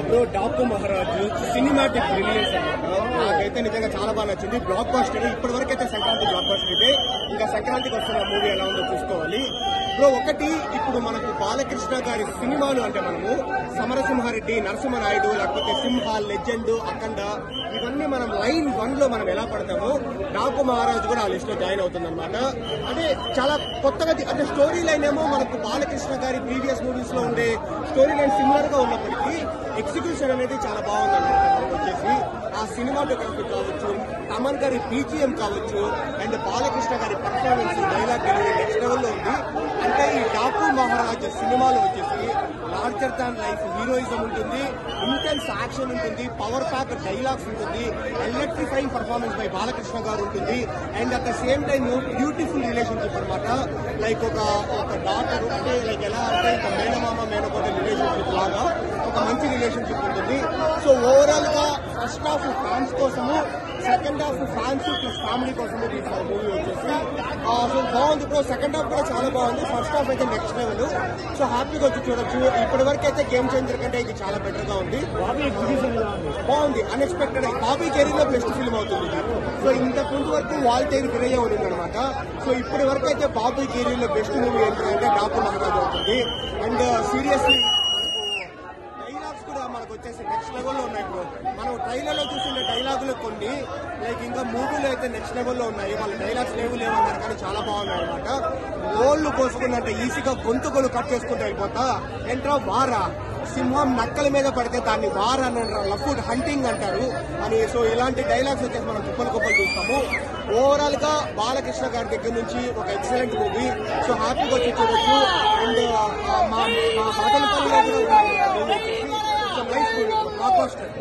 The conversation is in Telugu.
బ్రో డాకు మహారాజు సినిమాటిక్ రిలీజ్ నాకైతే నిజంగా చాలా బాగా నచ్చింది. బ్లాక్ బస్టర్ ఇప్పటి వరకు అయితే సంక్రాంతి బ్లాక్ బస్టర్ అయితే ఇంకా సంక్రాంతికి వస్తున్న మూవీ ఎలా ఉందో చూసుకోవాలి బ్రో. ఒకటి ఇప్పుడు మనకు బాలకృష్ణ గారి సినిమాలు అంటే మనము సమరసింహారెడ్డి, నరసింహనాయుడు, లేకపోతే సింహ, లెజెండ్, అఖండ ఇవన్నీ మనం లైన్ 1 లో మనం ఎలా పడతామో డాకు మహారాజు కూడా ఆ లిస్ట్ లో జాయిన్ అవుతుంది అనమాట. అంటే చాలా కొత్తగా అంటే స్టోరీ లైన్ ఏమో మనకు బాలకృష్ణ గారి ప్రీవియస్ మూవీస్ లో ఉండే స్టోరీ లైన్ సిమిలర్ గా ఉన్నప్పటికీ ఎగ్జిక్యూషన్ అనేది చాలా బాగుంది అనమాట. వచ్చేసి ఆ సినిమాటోగ్రఫీ కావచ్చు, తమన్ గారి బీజిఎం కావచ్చు, అండ్ బాలకృష్ణ గారి పర్ఫార్మెన్స్, డైలాగ్ డెలివరీ నెక్స్ట్ లెవెల్లో ఉంది. అంటే ఈ డాకు మహారాజ్ సినిమాలో వచ్చేసి లార్జర్ దాన్ లైఫ్ హీరోయిజం ఉంటుంది, ఇంటెన్స్ యాక్షన్ ఉంటుంది, పవర్ ప్యాక్ డైలాగ్స్ ఉంటుంది, ఎలక్ట్రిఫైయింగ్ పర్ఫార్మెన్స్ బై బాలకృష్ణ గారు ఉంటుంది. And at the same time beautiful relationship అనమాట. లైక్ ఒక డాటర్ అంటే లైక్ ఎలా అంటే ఒక మేనమామ మేనకోట రిలేషన్షిప్ లాగా ఒక మంచి రిలేషన్షిప్ ఉంటుంది. సో ఓవరాల్ గా ఫస్ట్ హాఫ్ ఫ్యాన్స్ కోసము, second half fans plus family కోసము తీసిన మూవీ వచ్చేసి సో బాగుంది బ్రో. సెకండ్ హాఫ్ కూడా చాలా బాగుంది, ఫస్ట్ హాఫ్ అయితే నెక్స్ట్ లెవెల్. సో హ్యాపీగా వచ్చి చూడొచ్చు. ఇప్పటి వరకు అయితే గేమ్ చేంజర్ కంటే ఇది చాలా బెటర్ గా ఉంది. బాగుంది, అన్ఎక్స్పెక్టెడ్. బాబీ కెరీర్ లో బెస్ట్ ఫిల్మ్ అవుతుంది. సో ఇంతకు ముందు వరకు వాల్టైర్ గిరయ్య ఉంది అనమాట. సో ఇప్పటి వరకు అయితే బాబీ కెరీర్ లో బెస్ట్ మూవీ ఏంటంటే డాకు మహారాజ్ అవుతుంది. అండ్ సీరియస్లీ మనకు వచ్చేసి నెక్స్ట్ లెవెల్లో ఉన్నాయి బ్రో. మనం ట్రైలర్ లో చూసిన డైలాగులు కొన్ని లైక్ ఇంకా మూవీలో అయితే నెక్స్ట్ లెవెల్లో ఉన్నాయి. వాళ్ళ డైలాగ్స్ లేవన్నారు కానీ చాలా బాగున్నాయి అనమాట. గోళ్లు కోసుకున్నట్టే ఈజీగా గొంతుగోలు కట్ చేసుకుంటూ వెళ్ళిపోతా. ఎంట్రా వారా సింహం నక్కల మీద పడితే దాన్ని వార్ అని లఫుడ్ హంటింగ్ అంటారు అని. సో ఇలాంటి డైలాగ్స్ వచ్చేసి మనం కుప్పలు చూస్తాము. ఓవరాల్ గా బాలకృష్ణ గారి దగ్గర నుంచి ఒక ఎక్సలెంట్ మూవీ. సో హ్యాపీగా వచ్చి చూడొచ్చు. అండ్ మా మదనపల్లిలో కూడా బ్లాక్ బస్టర్.